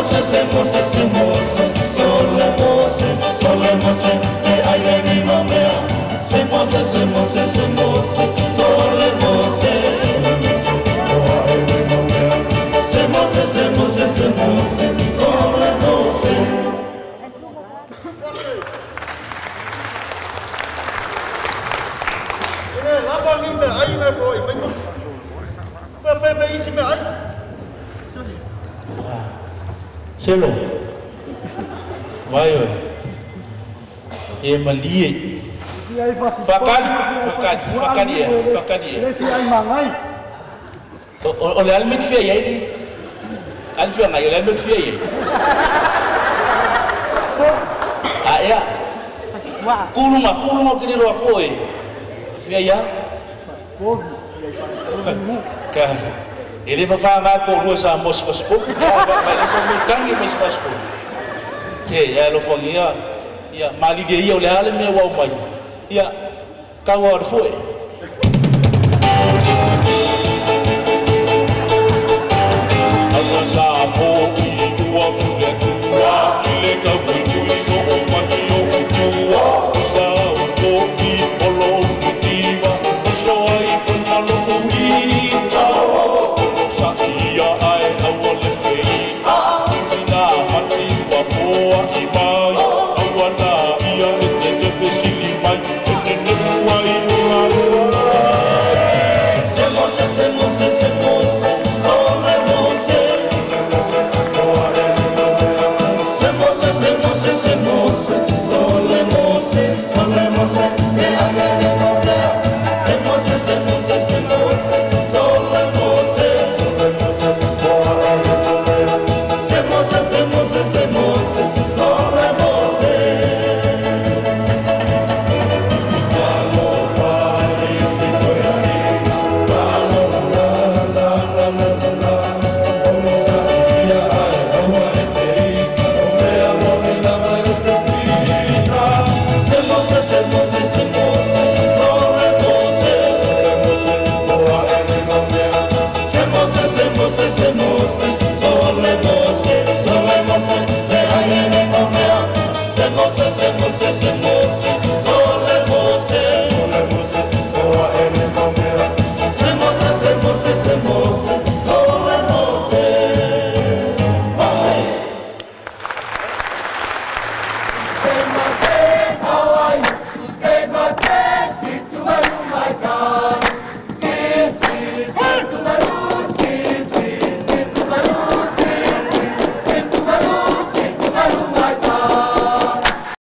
mose, se mose, se mose, sole mose, te aile ni mamea. Se mose, se mose, se mose, sole mose, te aile ni mamea. Se mose, se mose, se mose, sole mose. Lapa ni me ai me foi, me mo. Me isi me ai. Selo. Vai oi. E malie. Fakali ya. Ai mangai. Olha al mit fia aí. Al fia ngai, olha mit fia aí. Ah ya. Kuluma kini ro ko e. Fia ya. Kan. Ele vai falar com nós a moça faz pouco, vai deixar muito tangue mas faz pouco. Ya lo fogia, ya malivia ia olhar ele me wa mai. Ya, kau ar foi.